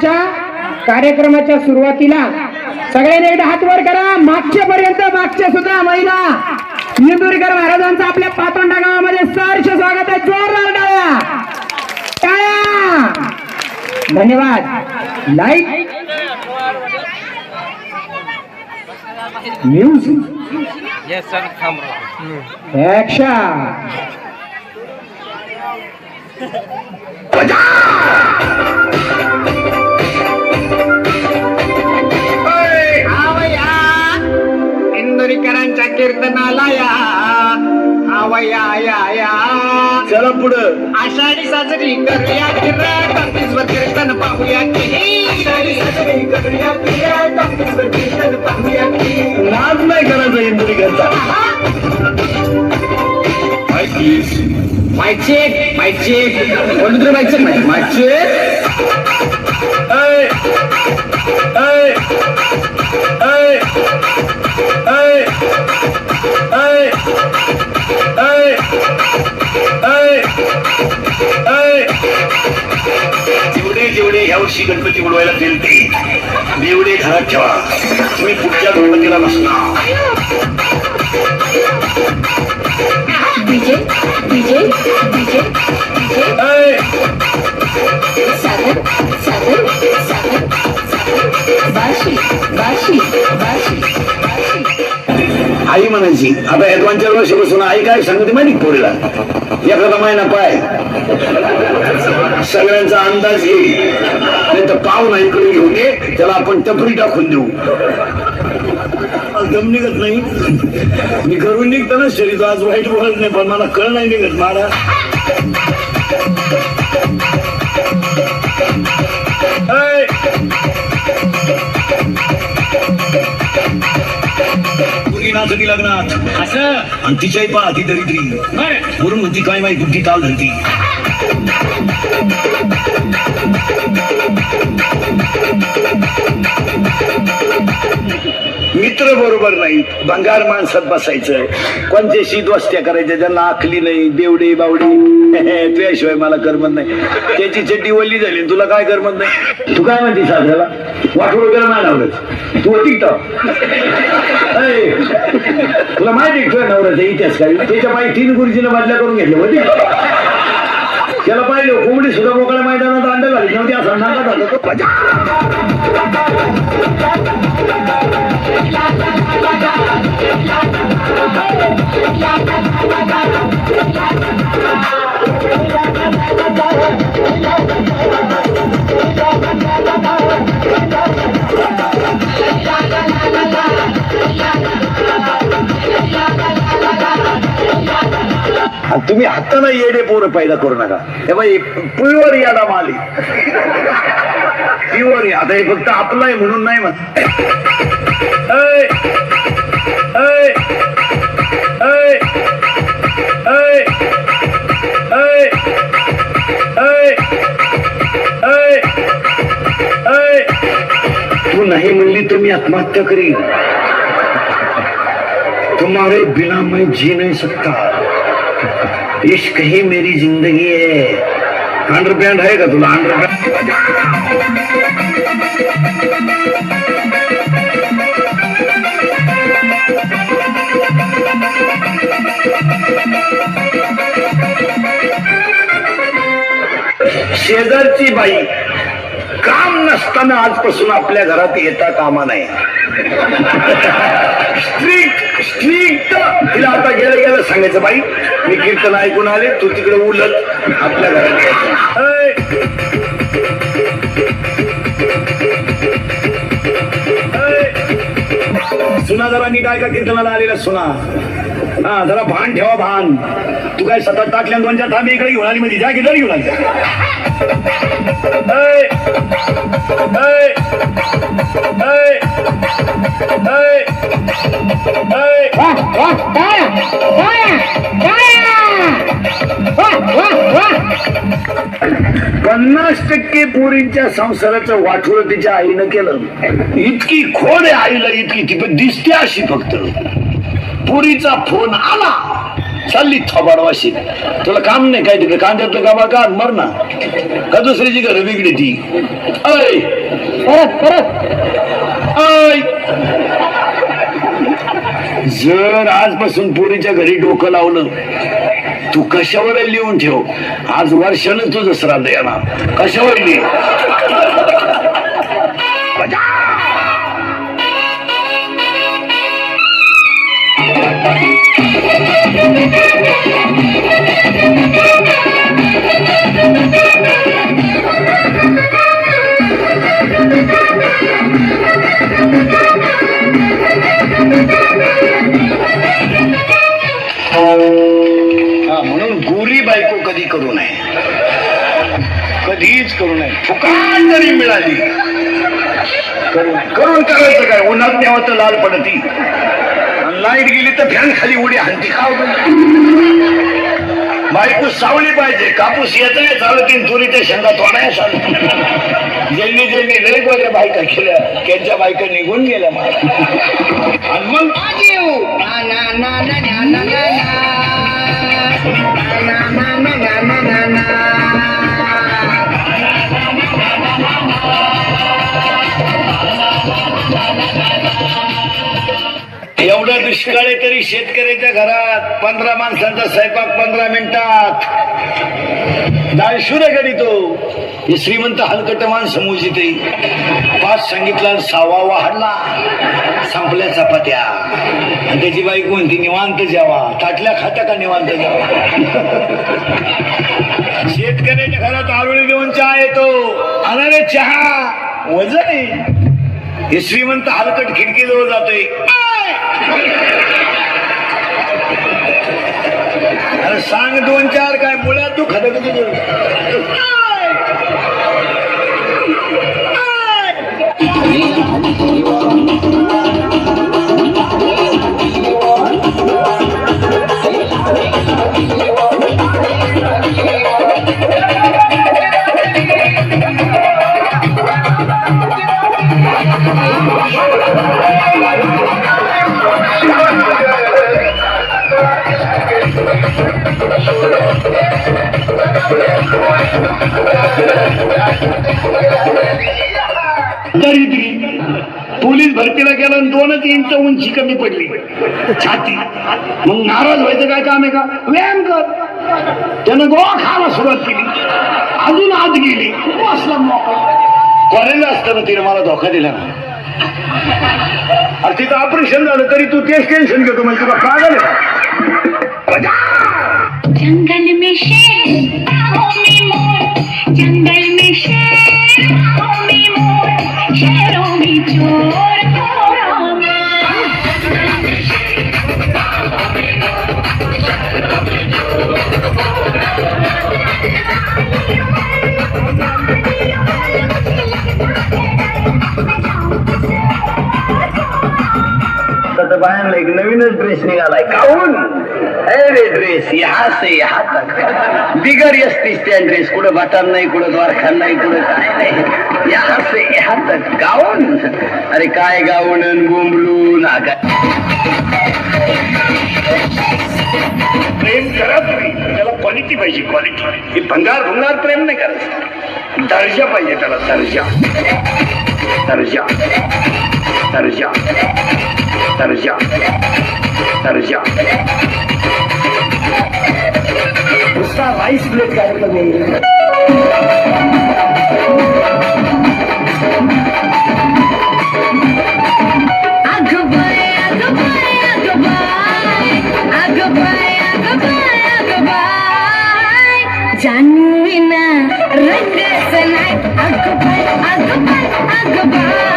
आजच्या कार्यक्रमाच्या सुरुवातीला सगळ्यांनी एकदा हात वर करा. मागच्या पर्यंत मागच्या सुद्धा महिला इंदुरीकर महाराजांचं आपल्या पातोंडा गावामध्ये सहर्ष स्वागत आहे. जोरदार टाळ्या टाळ्या. धन्यवाद. Light music action. इंदुरीकरांच्या कीर्तनाला या आवया या या. चला पुढं. आषाढी साजरी करूया टॉकीजवर कीर्तन पाहूया की. आषाढी साजरी करूया टॉकीजवर कीर्तन पाहूया की. लाज नाही करायचा इंदुरीकरचा. Mike check mike check. कोणतं माईक चेक नाही माईक चेक. जेवढे जेवढे ह्या वर्षी गणपती उडवायला गेलते तेवढे घरात ठेवा. तुम्ही पुढच्या गणपतीला नसणार. DJ DJ DJ DJ Sagar Sagar Sagar बाशी बाशी बाशी बाशी. आई म्हणायची आता या 2-4 वर्षापासून आई काय सांगते माहिती पोरीला. एखादा महिना पाय सगळ्यांचा अंदाज घे नाही तर पाहुणा इकडे घेऊन ये. त्याला आपण टपरी टाकून देऊ. दम निघत नाही. मी घरून निघताना शरीर आज वाईट बोलत नाही पण मला कळ नाही निघत मारा. नाचती लग्नात असं आणि तिच्याही पहा ती दरिद्री वरून म्हणती काय माहिती बुद्धी ताल धरती. मित्र बरोबर नाही. भंगार माणसात बसायचं. कोणत्याशी दोस्त्या करायच्या ज्यांना आखली नाही. देवडे बावडी तुझ्याशिवाय मला करमत नाही. त्याची चड्डी वल्ली झाली तुला काय करमत नाही. तू काय म्हणते सासऱ्याला वाटोळ वगैरे नाही लावलं तू टिकटॉक. तुला माहिती तुझ्या नवऱ्याचा इतिहास काय. त्याच्या पायी 3 गुरुजीनं बदल्या करून घेतलं होती. त्याला पाहिलं कोंबडी सुद्धा मोकळ्या मैदानात अंड घालीत नव्हती असं नाका झालं तो. तुम्ही हाताने येडे पोरं पैदा करू नका. हे बाई प्युअर याडा माली प्युअर. आता हे फक्त आपलं आहे म्हणून नाही म्हणत. तू नाही म्हणली तर मी आत्महत्या करीन. तुम्हारे बिना मैं जी नहीं सकता. इश्क ही मेरी जिंदगी है. अंडरपॅन्ट आहे का तुला अंडरपॅन्ट. शेजारची बाई काम नसताना आजपासून आपल्या घरात येता कामा नाही. Strict strict. तिला आता गेलं गेलं सांगायचं बाई मी कीर्तन ऐकून आले तू तिकडे उलट आपल्या घरात यायचं. सुना जरा नीट ऐका कीर्तनाला आलेला सुना. हा जरा भान ठेवा भान. तू काय सतत टाकल्या 2-4 थांबे इकडे घेऊन आली म्हणजे जा की जरी घेऊन आली. वाह वाह टाळ्या टाळ्या टाळ्या. 50% पोरींच्या संसाराचं वाटोळं तिच्या आईनं केलं. इतकी खोड आहे आईला इतकी ती पण दिसते अशी फक्त. पोरीचा फोन आला चालली थोबाडवाशी तुला काम नाही काय तिकडे कांद्यातलं कामा का मर ना का दुसरीची घरं बिगडी ती ऐ परत ऐ जर आजपासून पोरीच्या घरी डोकं लावलं तू कशावर लिहून ठेव आज वर्षानं तुझं श्राद्ध येणार कशावर लिह म्हणून गोरी बायको कधी करू नये कधीच करू नये फुकाट जरी मिळाली करून करायचं काय उन्हात न्यावं तर लाल पडती लाईट गेली तर फॅन खाली उडी हाणती खाव बायको सावली पाहिजे कापूस येत नाही चालतील तुरीच्या शेंगा तोडाय चालू ज्यांनी वेगवेगळ्या बायका केल्या त्यांच्या बायका निघून गेल्या आणि मग एवढा दुष्काळ आहे तरी शेतकऱ्याच्या घरात 15 माणसांचा स्वयंपाक 15 मिनिटात दाळशुरे गणितो हे श्रीमंत हलकट माणसं मोजिते 5 सांगितला 6वा वाढला संपल्या चपात्या आणि त्याची बाई कोणती निवांत जेवा ताटल्या खाता का निवांत जेवा शेतकऱ्याच्या घरात आरोळी देऊन चहा येतो अनारे चहा वजन आहे हे श्रीमंत हलकट खिडकीजवळ जातोय अरे सांग 2-4 काय मुळ्यात तू खदक दरिद्री पोलीस भरतीला गेला 2 इंच उंची कमी पडली छाती मग नाराज व्हायचं काय काम आहे का व्यायाम कर त्यानं गोवा खायला सुरुवात केली अजून आत गेली असला कॉलेजला असताना तिने मला धोका दिला ना अरे तिथं ऑपरेशन झालं तरी तू तेच टेन्शन घेतो म्हणजे तुला का झालं जंगल में शेर बाहों में मोर जंगल में शेर बाहों में मोर शेरों में चोर चोरों में बायांना एक नवीनच ड्रेस निघालाय काहून अरे ड्रेस यहाँ से यहाँ तक बिगर एसटी स्टँड ड्रेस कुठं बटन नाही कुठं द्वारखान नाही कुठं काय नाही यहाँ से यहाँ तक गाऊन अरे काय गाऊन बोंबलू नागा प्रेम करा तुम्ही त्याला क्वालिटी पाहिजे क्वालिटी हे भंगार भंगार प्रेम नाही करायचं दर्जा पाहिजे त्याला दर्जा दर्जा दर्जा दर्जा दर्जा उसका राइस प्लेट कार्यक्रम नहीं जानू ना रंग सनाय अगबाय अगबाय अगबाय